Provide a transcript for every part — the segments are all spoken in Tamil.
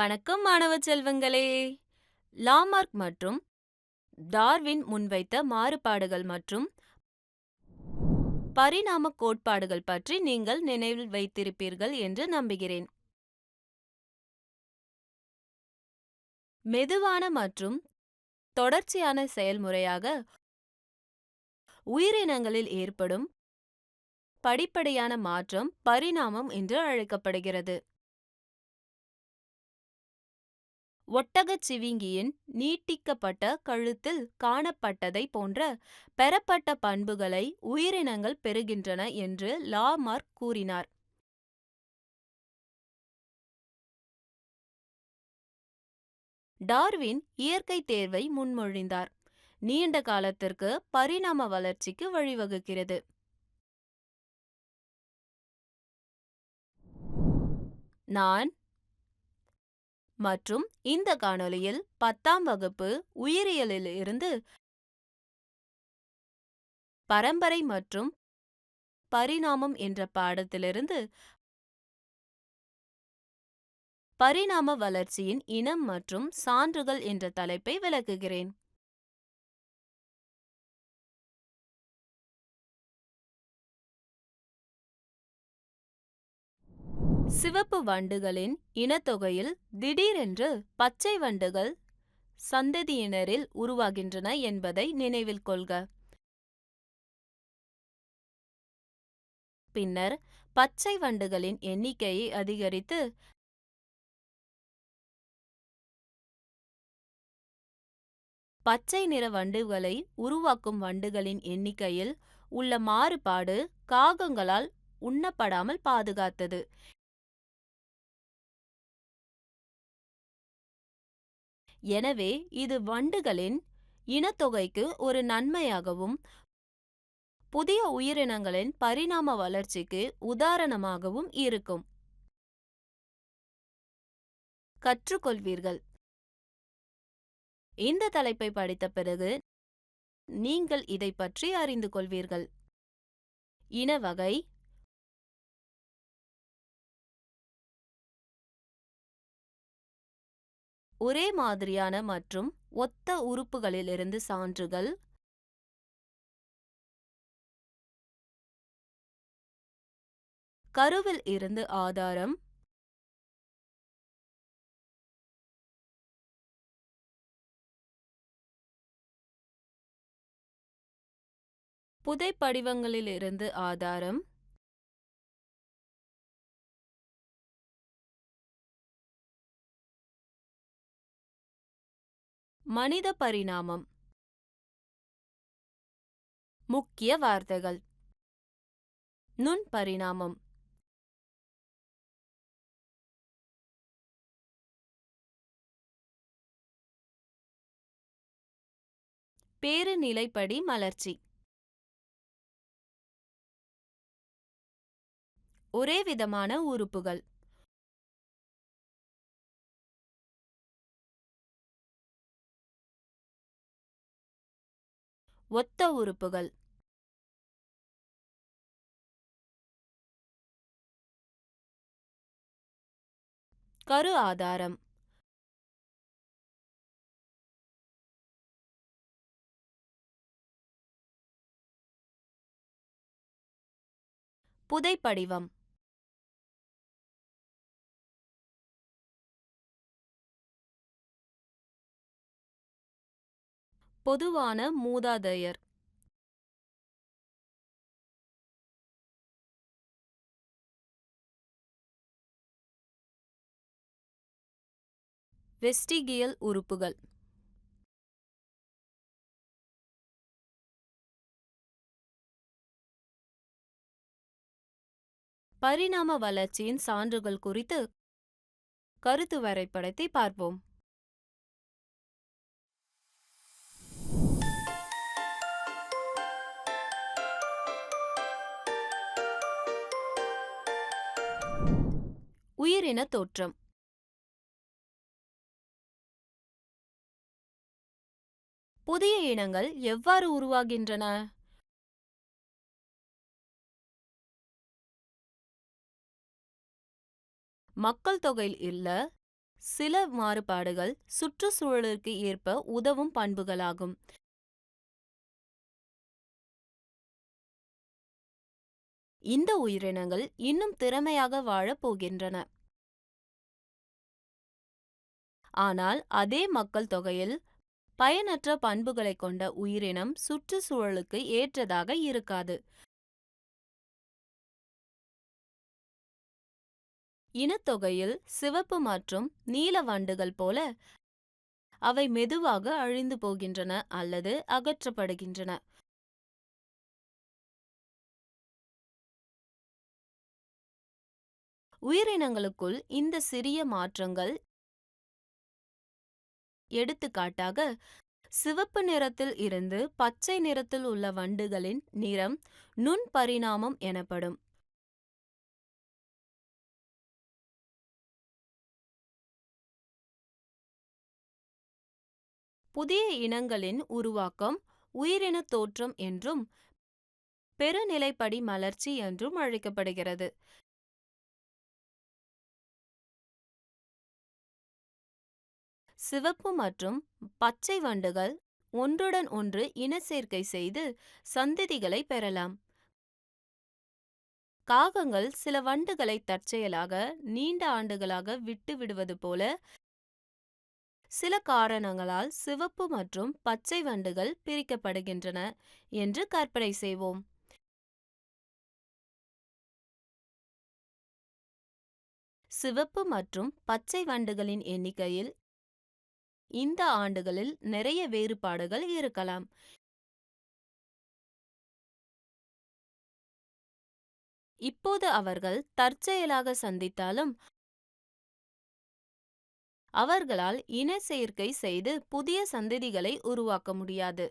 வணக்கம் மாணவ செல்வங்களே! லாமார்க் மற்றும் டார்வின் முன்வைத்த மாறுபாடுகள் மற்றும் பரிணாமக் கோட்பாடுகள் பற்றி நீங்கள் நினைவில் வைத்திருப்பீர்கள் என்று நம்புகிறேன். மெதுவான மற்றும் தொடர்ச்சியான செயல்முறையாக உயிரினங்களில் ஏற்படும் படிப்படியான மாற்றம் பரிணாமம் என்று அழைக்கப்படுகிறது. ஒட்டகச் சிவிங்கியின் நீட்டிக்கப்பட்ட கழுத்தில் காணப்பட்டதை போன்ற பெறப்பட்ட பண்புகளை உயிரினங்கள் பெறுகின்றன என்று லாமார்க் கூறினார். டார்வின் இயற்கை தேர்வை முன்மொழிந்தார், நீண்ட காலத்திற்கு பரிணாம வளர்ச்சிக்கு வழிவகுக்கிறது. நான் மற்றும் இந்த காணொளியில் 10ஆம் வகுப்பு உயிரியலில் இருந்து பரம்பரை மற்றும் பரிணாமம் என்ற பாடத்திலிருந்து பரிணாம வளர்ச்சியின் இனம் மற்றும் சான்றுகள் என்ற தலைப்பை விளக்குகிறேன். சிவப்பு வண்டுகளின் இனத்தொகையில் திடீரென்று பச்சை வண்டுகள் சந்ததியினரில் உருவாகின்றன என்பதை நினைவில் கொள்க. பின்னர் பச்சை வண்டுகளின் எண்ணிக்கையை அதிகரித்து பச்சை நிற வண்டுகளை உருவாக்கும் வண்டுகளின் எண்ணிக்கையில் உள்ள மாறுபாடு காகங்களால் உண்ணப்படாமல் பாதுகாத்தது. எனவே இது வண்டுகளின் இனத்தொகைக்கு ஒரு நன்மையாகவும் புதிய உயிரினங்களின் பரிணாம வளர்ச்சிக்கு உதாரணமாகவும் இருக்கும். கற்றுக்கொள்வீர்கள். இந்த தலைப்பை படித்த பிறகு நீங்கள் இதை பற்றி அறிந்து கொள்வீர்கள். இன வகை, ஒரே மாதிரியான மற்றும் ஒத்த உறுப்புகளிலிருந்து சான்றுகள், கருவில் இருந்து ஆதாரம், புதைப்படிவங்களிலிருந்து ஆதாரம், மனித பரிணாமம். முக்கிய வார்த்தைகள்: நுண் பரிணாமம், பேறுநிலைப்படி மலர்ச்சி, ஒரே விதமான உறுப்புகள், ஒத்த உறுப்புகள், கரு ஆதாரம், புதைப்படிவம், பொதுவான மூதாதையர், வெஸ்டிகியல் உறுப்புகள், பரிணாம வளர்ச்சியின் சான்றுகள் குறித்து கருத்து வரைபடத்தை பார்ப்போம். உயிரின தோற்றம். புதிய இனங்கள் எவ்வாறு உருவாகின்றன? மக்கள் தொகையில் இல்ல சில மாறுபாடுகள் சுற்றுச்சூழலுக்கு ஏற்ப உதவும் பண்புகளாகும். இந்த உயிரினங்கள் இன்னும் திறமையாக வாழப் போகின்றன. ஆனால் அதே மக்கள் தொகையில் பயனற்ற பண்புகளைக் கொண்ட உயிரினம் சுற்றுச்சூழலுக்கு ஏற்றதாக இருக்காது. இனத்தொகையில் சிவப்பு மற்றும் நீல வண்டுகள் போல அவை மெதுவாக அழிந்து போகின்றன அல்லது அகற்றப்படுகின்றன. உயிரினங்களுக்குள் இந்த சிறிய மாற்றங்கள், எடுத்துக்காட்டாக சிவப்பு நிறத்தில் இருந்து பச்சை நிறத்தில் உள்ள வண்டுகளின் நிறம் நுண் பரிணாமம் எனப்படும். புதிய இனங்களின் உருவாக்கம் உயிரின தோற்றம் என்றும் பெருநிலைப்படி மலர்ச்சி என்றும் அழைக்கப்படுகிறது. சிவப்பு மற்றும் பச்சை வண்டுகள் ஒன்றுடன் ஒன்று இனச்சேர்க்கை செய்து சந்ததிகளை பெறலாம். காகங்கள் சில வண்டுகளை தற்செயலாக நீண்ட ஆண்டுகளாக விட்டு விடுவது போல சில காரணங்களால் சிவப்பு மற்றும் பச்சை வண்டுகள் பிரிக்கப்படுகின்றன என்று கற்பனை செய்வோம். சிவப்பு மற்றும் பச்சை வண்டுகளின் எண்ணிக்கையில் இந்த ஆண்டுகளில் நிறைய வேறுபாடுகள் இருக்கலாம். இப்போது அவர்கள் தற்செயலாக சந்தித்தாலும் அவர்களால் இன சேர்க்கை செய்து புதிய சந்ததிகளை உருவாக்க முடியாது.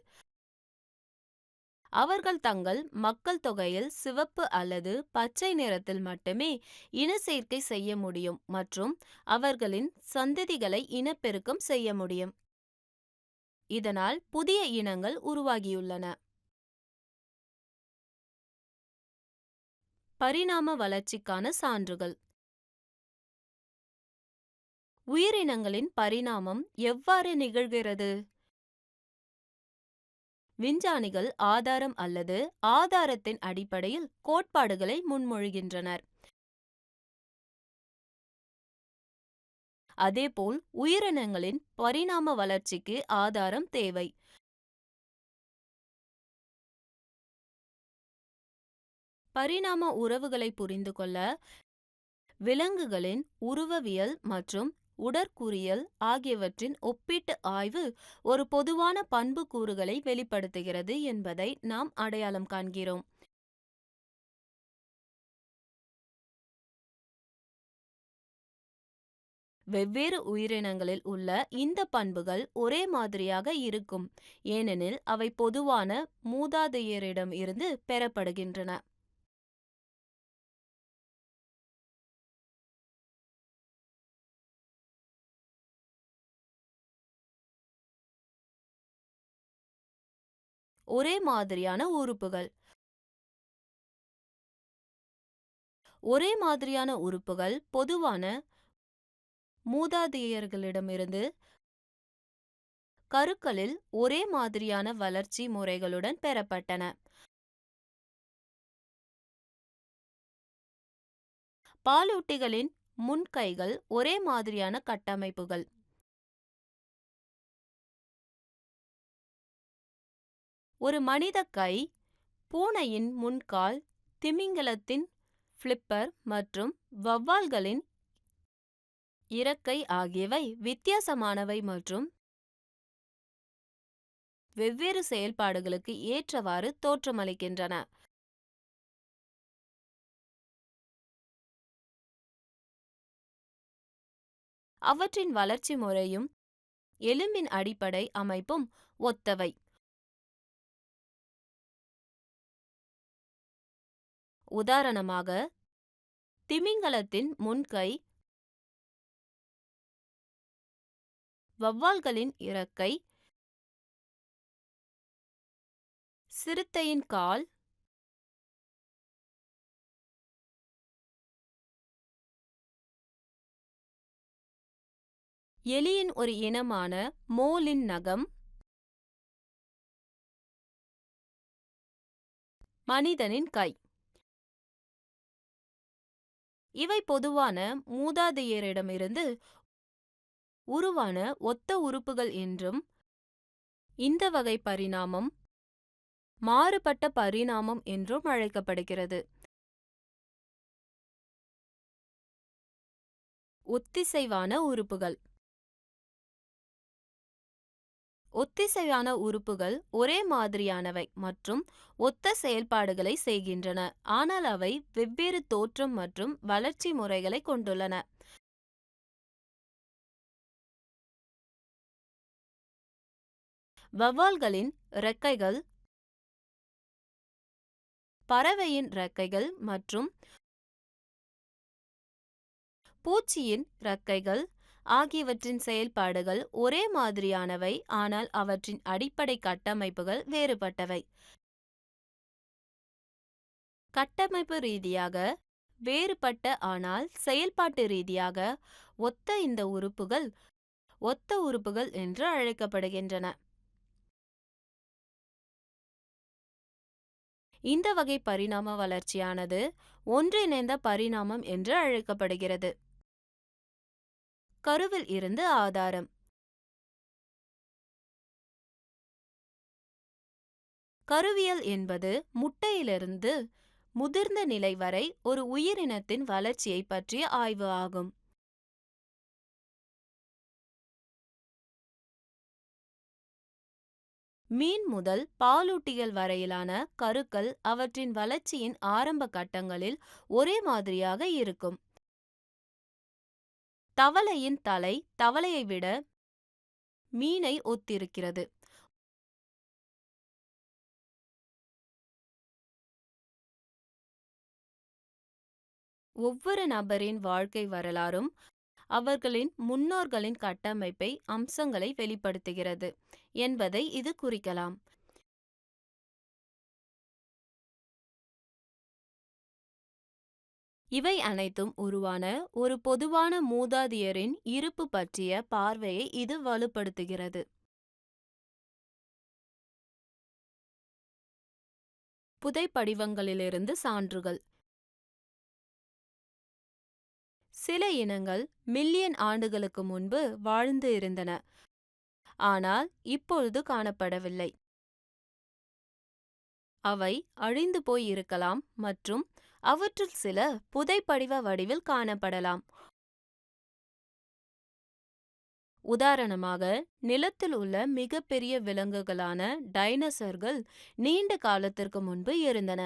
அவர்கள் தங்கள் மக்கள் தொகையில் சிவப்பு அல்லது பச்சை நிறத்தில் மட்டுமே இன சேர்க்கை செய்ய முடியும் மற்றும் அவர்களின் சந்ததிகளை இனப்பெருக்கம் செய்ய முடியும். இதனால் புதிய இனங்கள் உருவாகியுள்ளன. பரிணாம வளர்ச்சிக்கான சான்றுகள். உயிரினங்களின் பரிணாமம் எவ்வாறு நிகழ்கிறது? விஞ்ஞானிகள் ஆதாரம் அல்லது ஆதாரத்தின் அடிப்படையில் கோட்பாடுகளை முன்மொழிகின்றனர். அதேபோல் உயிரினங்களின் பரிணாம வளர்ச்சிக்கு ஆதாரம் தேவை. பரிணாம உறவுகளை புரிந்து கொள்ள விலங்குகளின் உருவவியல் மற்றும் உடற்கூறியல் ஆகியவற்றின் ஒப்பீட்டு ஆய்வு ஒரு பொதுவான பண்புக்கூறுகளை வெளிப்படுத்துகிறது என்பதை நாம் அடையாளம் காண்கிறோம். வெவ்வேறு உயிரினங்களில் உள்ள இந்த பண்புகள் ஒரே மாதிரியாக இருக்கும், ஏனெனில் அவை பொதுவான மூதாதையரிடம் இருந்து பெறப்படுகின்றன. ஒரே மாதிரியான உறுப்புகள். ஒரே மாதிரியான உறுப்புகள் பொதுவான மூதாதையர்களிடமிருந்து கருக்களில் ஒரே மாதிரியான வளர்ச்சி முறைகளுடன் பெறப்பட்டன. பாலூட்டிகளின் முன்கைகள் ஒரே மாதிரியான கட்டமைப்புகள். ஒரு மனித கை, பூனையின் முன்கால், திமிங்கலத்தின் ஃபிளிப்பர் மற்றும் வௌவால்களின் இறக்கை ஆகியவை வித்தியாசமானவை மற்றும் வெவ்வேறு செயல்பாடுகளுக்கு ஏற்றவாறு தோற்றமளிக்கின்றன. அவற்றின் வளர்ச்சி முறையும் எலும்பின் அடிப்படை அமைப்பும் ஒத்தவை. உதாரணமாக, திமிங்கலத்தின் முன்கை, வௌவால்களின் இறக்கை, சிறுத்தையின் கால், எலியின் ஒரு இனமான மோலின் நகம், மனிதனின் கை. இவை பொதுவான மூதாதையரிடமிருந்து உருவான ஒத்த உறுப்புகள் என்றும், இந்த வகை பரிணாமம் மாறுபட்ட பரிணாமம் என்றும் அழைக்கப்படுகிறது. ஒத்திசைவான உறுப்புகள். ஒத்திசைவான உறுப்புகள் ஒரே மாதிரியானவை மற்றும் ஒத்த செயல்பாடுகளை செய்கின்றன, ஆனால் அவை வெவ்வேறு தோற்றம் மற்றும் வளர்ச்சி முறைகளை கொண்டுள்ளன. வௌவால்களின் இறக்கைகள், பறவையின் இறக்கைகள் மற்றும் பூச்சியின் இறக்கைகள் ஆகியவற்றின் செயல்பாடுகள் ஒரே மாதிரியானவை, ஆனால் அவற்றின் அடிப்படை கட்டமைப்புகள் வேறுபட்டவை. கட்டமைப்பு ரீதியாக வேறுபட்ட ஆனால் செயல்பாட்டு ரீதியாக ஒத்த இந்த உறுப்புகள் ஒத்த உறுப்புகள் என்று அழைக்கப்படுகின்றன. இந்த வகை பரிணாம வளர்ச்சியானது ஒன்றிணைந்த பரிணாமம் என்று அழைக்கப்படுகிறது. கருவில் இருந்து ஆதாரம். கருவியல் என்பது முட்டையிலிருந்து முதிர்ந்த நிலை வரை ஒரு உயிரினத்தின் வளர்ச்சியை பற்றிய ஆய்வு ஆகும். மீன் முதல் பாலூட்டிகள் வரையிலான கருக்கள் அவற்றின் வளர்ச்சியின் ஆரம்ப கட்டங்களில் ஒரே மாதிரியாக இருக்கும். தவளையின் தலை தவளையை விட மீனை ஒத்திருக்கிறது. ஒவ்வொரு நபரின் வாழ்க்கை வரலாறும் அவர்களின் முன்னோர்களின் கட்டமைப்பை அம்சங்களை வெளிப்படுத்துகிறது என்பதை இது குறிக்கலாம். இவை அனைத்தும் உருவான ஒரு பொதுவான மூதாதையரின் இருப்பு பற்றிய பார்வையை இது வலுப்படுத்துகிறது. புதைப்படிவங்களிலிருந்து சான்றுகள். சில இனங்கள் மில்லியன் ஆண்டுகளுக்கு முன்பு வாழ்ந்து இருந்தன, ஆனால் இப்பொழுது காணப்படவில்லை. அவை அழிந்து போய் இருக்கலாம் மற்றும் அவற்றுள் சில புதைப்படிவ வடிவில் காணப்படலாம். உதாரணமாக, நிலத்தில் உள்ள மிகப்பெரிய விலங்குகளான டைனோசர்கள் நீண்ட காலத்திற்கு முன்பு இருந்தன,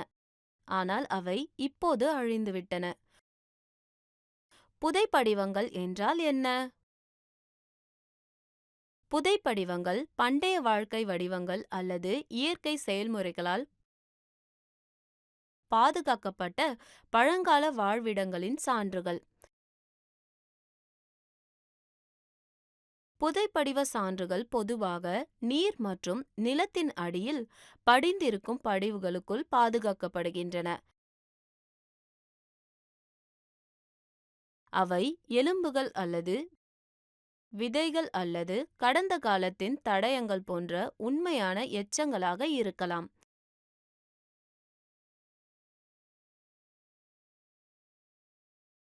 ஆனால் அவை இப்போது அழிந்துவிட்டன. புதைப்படிவங்கள் என்றால் என்ன? புதைப்படிவங்கள் பண்டைய வாழ்க்கை வடிவங்கள் அல்லது இயற்கை செயல்முறைகளால் பாதுகாக்கப்பட்ட பழங்கால வாழ்விடங்களின் சான்றுகள். புதைப்படிவ சான்றுகள் பொதுவாக நீர் மற்றும் நிலத்தின் அடியில் படிந்திருக்கும் படிவுகளுக்குள் பாதுகாக்கப்படுகின்றன. அவை எலும்புகள் அல்லது விதைகள் அல்லது கடந்த காலத்தின் தடயங்கள் போன்ற உண்மையான எச்சங்களாக இருக்கலாம்.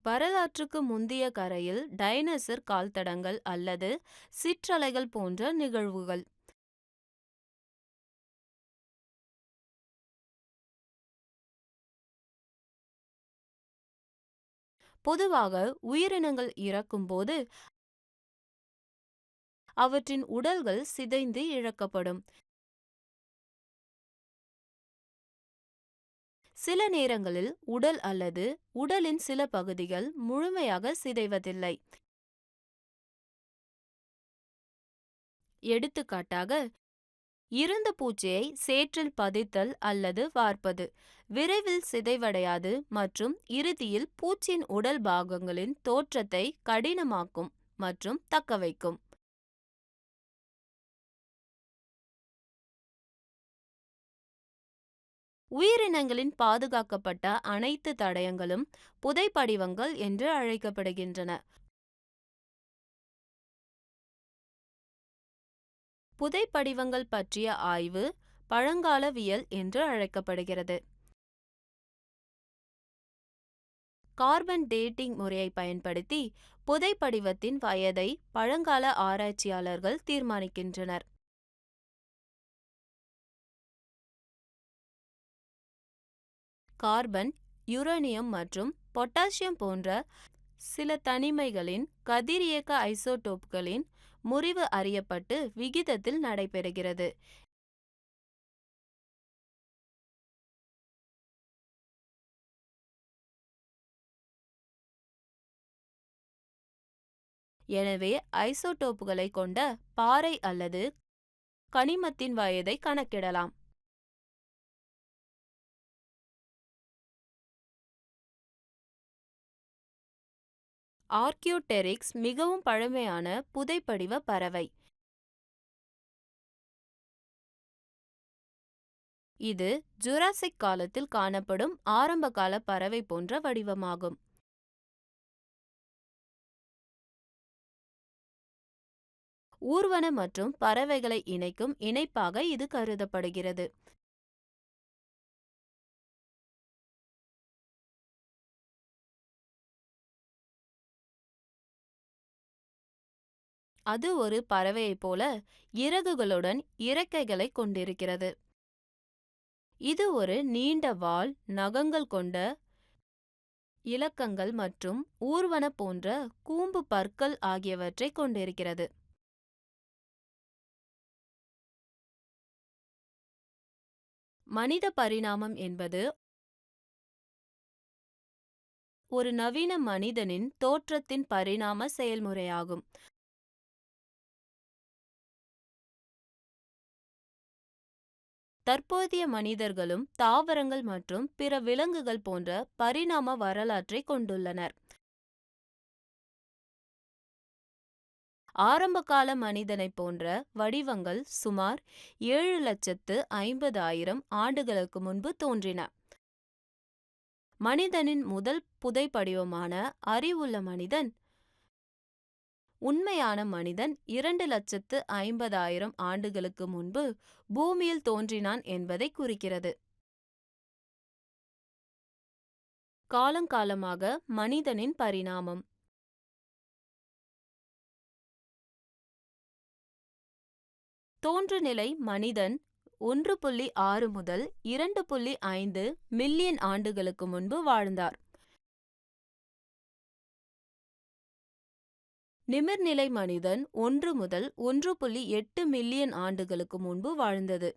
வரலாற்றுக்கு முந்தைய கரையில் டைனோசர் கால்தடங்கள் அல்லது சிற்றலைகள் போன்ற நிகழ்வுகள். பொதுவாக உயிரினங்கள் இறக்கும்போது அவற்றின் உடல்கள் சிதைந்து இழக்கப்படும். சில நேரங்களில் உடல் அல்லது உடலின் சில பகுதிகள் முழுமையாக சிதைவதில்லை. எடுத்துக்காட்டாக, இறந்த பூச்சியை சேற்றில் பதித்தல் அல்லது வார்ப்பது விரைவில் சிதைவடையாது மற்றும் இறுதியில் பூச்சியின் உடல் பாகங்களின் தோற்றத்தை கடினமாக்கும் மற்றும் தக்கவைக்கும். உயிரினங்களின் பாதுகாக்கப்பட்ட அனைத்து தடயங்களும் புதைப்படிவங்கள் என்று அழைக்கப்படுகின்றன. புதைப்படிவங்கள் பற்றிய ஆய்வு பழங்காலவியல் என்று அழைக்கப்படுகிறது. கார்பன் டேட்டிங் முறையை பயன்படுத்தி புதைப்படிவத்தின் வயதை பழங்கால ஆராய்ச்சியாளர்கள் தீர்மானிக்கின்றனர். கார்பன், யுரேனியம் மற்றும் பொட்டாசியம் போன்ற சில தனிமைகளின் கதிரியக்க ஐசோடோப்புகளின் முறிவு அறியப்பட்டு விகிதத்தில் நடைபெறுகிறது. எனவே ஐசோடோப்புகளை கொண்ட பாறை அல்லது கனிமத்தின் வயதை கணக்கிடலாம். ஆர்க்கியோடெரிக்ஸ் மிகவும் பழமையான புதைப்படிவ பறவை. இது ஜுராசிக் காலத்தில் காணப்படும் ஆரம்பகால பறவை போன்ற வடிவமாகும். ஊர்வன மற்றும் பறவைகளை இணைக்கும் இணைப்பாக இது கருதப்படுகிறது. அது ஒரு பறவையைப் போல இறகுகளுடன் இறக்கைகளை கொண்டிருக்கிறது. இது ஒரு நீண்ட வால், நகங்கள் கொண்ட இலக்கங்கள் மற்றும் ஊர்வன போன்ற கூம்பு பற்கள் ஆகியவற்றை கொண்டிருக்கிறது. மனித பரிணாமம் என்பது ஒரு நவீன மனிதனின் தோற்றத்தின் பரிணாம செயல்முறையாகும். தற்போதைய மனிதர்களும் தாவரங்கள் மற்றும் பிற விலங்குகள் போன்ற பரிணாம வரலாற்றை கொண்டுள்ளனர். ஆரம்பகால மனிதனைப் போன்ற வடிவங்கள் சுமார் 7,50,000 ஆண்டுகளுக்கு முன்பு தோன்றின. மனிதனின் முதல் புதைப்படிவமான அறிவுள்ள மனிதன், உண்மையான மனிதன் 2,50,000 ஆண்டுகளுக்கு முன்பு பூமியில் தோன்றினான் என்பதை குறிக்கிறது. காலங்காலமாக மனிதனின் பரிணாமம். தோன்றுநிலை மனிதன் 1.6 முதல் 2.5 மில்லியன் ஆண்டுகளுக்கு முன்பு வாழ்ந்தார். நிமிர்நிலை மனிதன் 1 முதல் 1.8 மில்லியன் ஆண்டுகளுக்கு முன்பு வாழ்ந்தது.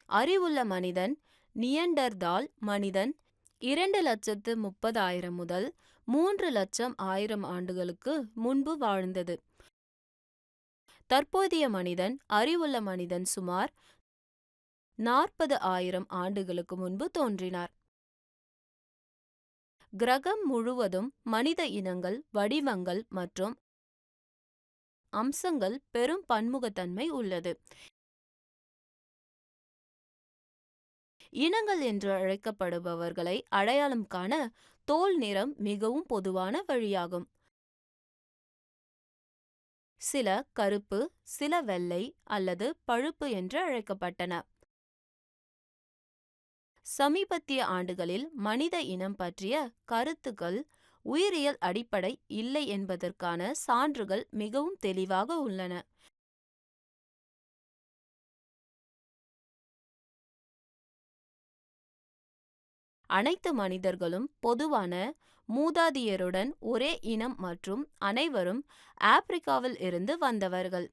அறிவுள்ள மனிதன் நியண்டர்தால் மனிதன் 2,30,000 முதல் 3,00,000 ஆண்டுகளுக்கு முன்பு வாழ்ந்தது. தற்போதைய மனிதன் அறிவுள்ள மனிதன் சுமார் 40,000 ஆண்டுகளுக்கு முன்பு தோன்றினார். கிரகம் முழுவதும் மனித இனங்கள், வடிவங்கள் மற்றும் அம்சங்கள் பெரும் பன்முகத்தன்மை உள்ளது. இனங்கள் என்று அழைக்கப்படுபவர்களை அடையாளம் காண தோல் நிறம் மிகவும் பொதுவான வழியாகும். சில கருப்பு, சில வெள்ளை அல்லது பழுப்பு என்று அழைக்கப்பட்டன. சமீபத்திய ஆண்டுகளில் மனித இனம் பற்றிய கருத்துக்கள் உயிரியல் அடிப்படை இல்லை என்பதற்கான சான்றுகள் மிகவும் தெளிவாக உள்ளன. அனைத்து மனிதர்களும் பொதுவான மூதாதையருடன் ஒரே இனம் மற்றும் அனைவரும் ஆப்பிரிக்காவில் இருந்து வந்தவர்கள்.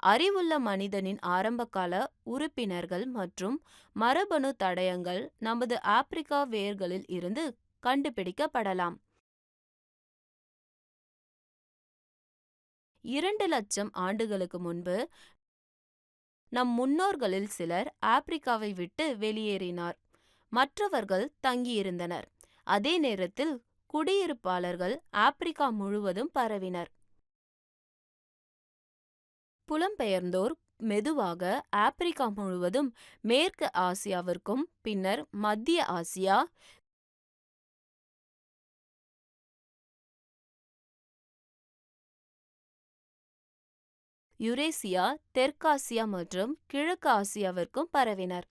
அறிவுள்ள மனிதனின் ஆரம்பகால உறுப்பினர்கள் மற்றும் மரபணு தடயங்கள் நமது ஆப்பிரிக்கா வேர்களில் இருந்து கண்டுபிடிக்கப்படலாம். 2,00,000 ஆண்டுகளுக்கு முன்பு நம் முன்னோர்களில் சிலர் ஆப்பிரிக்காவை விட்டு வெளியேறினார், மற்றவர்கள் தங்கியிருந்தனர். அதே நேரத்தில் குடியிருப்பாளர்கள் ஆப்பிரிக்கா முழுவதும் பரவினர். புலம்பெயர்ந்தோர் மெதுவாக ஆப்பிரிக்கா முழுவதும், மேற்கு ஆசியாவிற்கும் பின்னர் மத்திய ஆசியா, யுரேசியா, தெற்காசியா மற்றும் கிழக்கு ஆசியாவிற்கும் பரவினர்.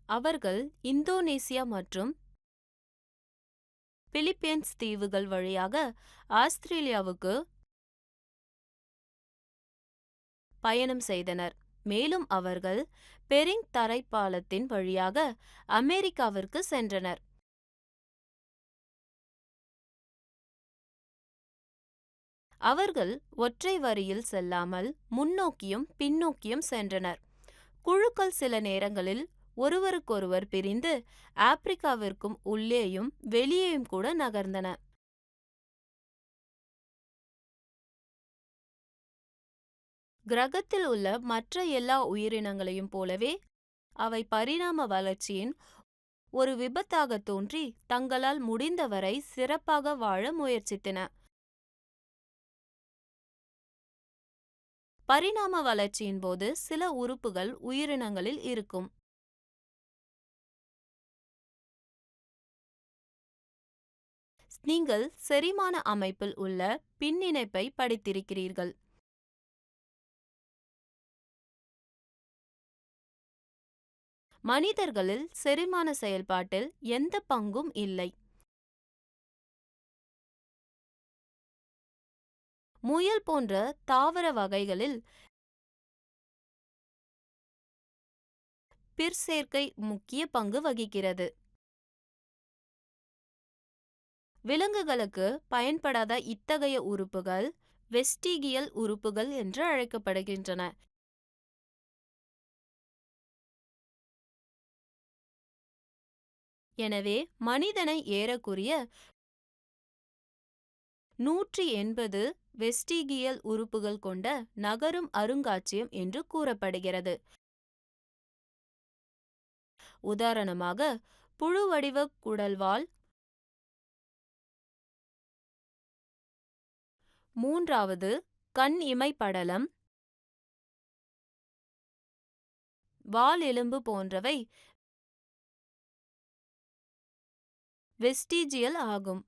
அவர்கள் இந்தோனேசியா மற்றும் பிலிப்பைன்ஸ் தீவுகள் வழியாக ஆஸ்திரேலியாவுக்கு பயணம் செய்தனர். மேலும் அவர்கள் பெரிங் தரைப்பாலத்தின் வழியாக அமெரிக்காவிற்கு சென்றனர். அவர்கள் ஒற்றை வரியில் செல்லாமல் முன்னோக்கியும் பின்னோக்கியும் சென்றனர். குழுக்கள் சில நேரங்களில் ஒருவருக்கொருவர் பிரிந்து ஆப்பிரிக்காவிற்கும் உள்ளேயும் வெளியேயும் கூட நகர்ந்தன. கிரகத்தில் உள்ள மற்ற எல்லா உயிரினங்களையும் போலவே அவை பரிணாம வளர்ச்சியின் ஒரு விபத்தாக தோன்றி தங்களால் முடிந்தவரை சிறப்பாக வாழ முயற்சித்தன. பரிணாம வளர்ச்சியின் போது சில உறுப்புகள் உயிரினங்களில் இருக்கும். நீங்கள் செரிமான அமைப்பில் உள்ள பின்னிணைப்பை படித்திருக்கிறீர்கள். மனிதர்களில் செரிமான செயல்பாட்டில் எந்த பங்கும் இல்லை. முயல் போன்ற தாவர வகைகளில் பிற்சேர்க்கை முக்கிய பங்கு வகிக்கிறது. விலங்குகளுக்கு பயன்படாத இத்தகைய உறுப்புகள் வெஸ்டிகியல் உறுப்புகள் என்று அழைக்கப்படுகின்றன. எனவே மனிதனை ஏறக்குறைய 180 வெஸ்டிகியல் உறுப்புகள் கொண்ட நகரும் அருங்காட்சியகம் என்று கூறப்படுகிறது. உதாரணமாக புழு வடிவ குடல்வால், மூன்றாவது கண் இமை படலம், வால் எலும்பு போன்றவை வெஸ்டிஜியல் ஆகும்.